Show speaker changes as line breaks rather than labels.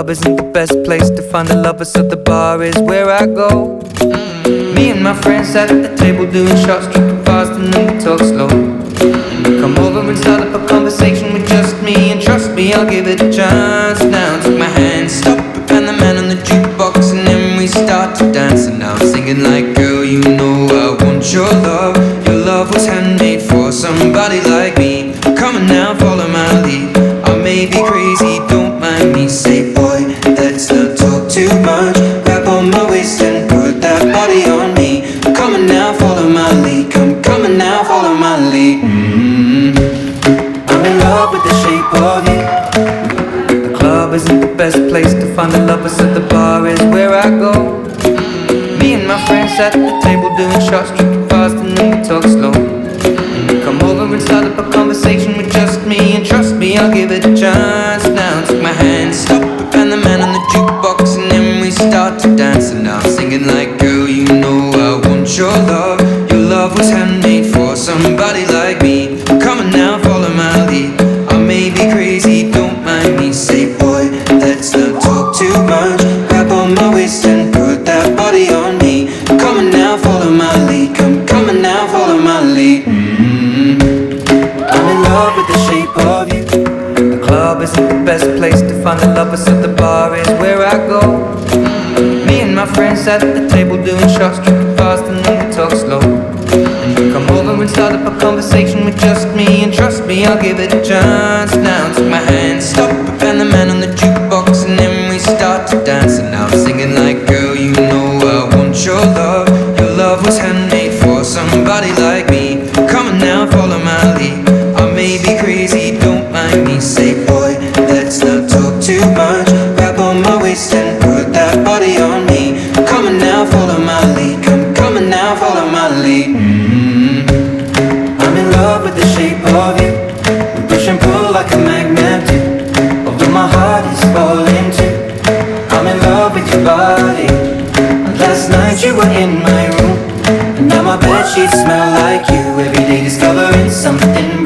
club isn't the best place to find a lover, so the bar is where I go. Me and my friends sat at the table doing shots, tripping fast, and then we talk slow. Come over and start up a conversation with just me, and trust me, I'll give it a chance. Now take my hand, stop it, and the man on the jukebox, and then we start to dance. And now I'm singing like, girl, you know I want your love. Your love was handmade for somebody like me. Come on now, follow my lead. I may be crazy, don't mind me. Say, boy, let's not talk too much. Grab on my waist and put that body on me. Come on now, follow my lead. Come on now, follow my lead. I'm in love with the shape of you. The club isn't the best place to find a lover, so the bar is where I go. Me and my friends sat at the table doing shots, tripping fast, and then we talk slow. Come over and start up a conversation with just me, and trust me, I'll give it a chance. Now take my hand, stop it, and the man on the jukebox, and then we start to dance. And now I'm singing like, girl, you know I want your love. Your love was handmade for somebody like me. Come on now, follow my lead. I may be crazy, don't mind me. Say, boy, let's not talk too much. Grab on my waist and put that body on me. Come on now, follow my lead. Come on now, follow my lead. I'm in love with the shape of you. The club isn't the best place to find a lover, so the bar is where I go. Me and my friends sat at the table doing shots, tripping fast, and then we talk slow. Come over and start up a conversation with just me, and trust me, I'll give it a chance. Now take my hand, stop it, and the man on the jukebox, and then we start to dance. And now I'm singing like, girl, you know I want your love. Your love was handmade for somebody like me. Come on now, follow my lead. I may be crazy, don't mind me. Say, boy, let's not talk too much. Grab on my waist and put that body on me. Come on now, follow my lead. Come on now, follow my lead. I'm in love with the shape of you. We push and pull like a magnet do. Although my heart is falling too. I'm in love with your body. Last night you were in my room, and now my bedsheets smell like you. Every day discovering something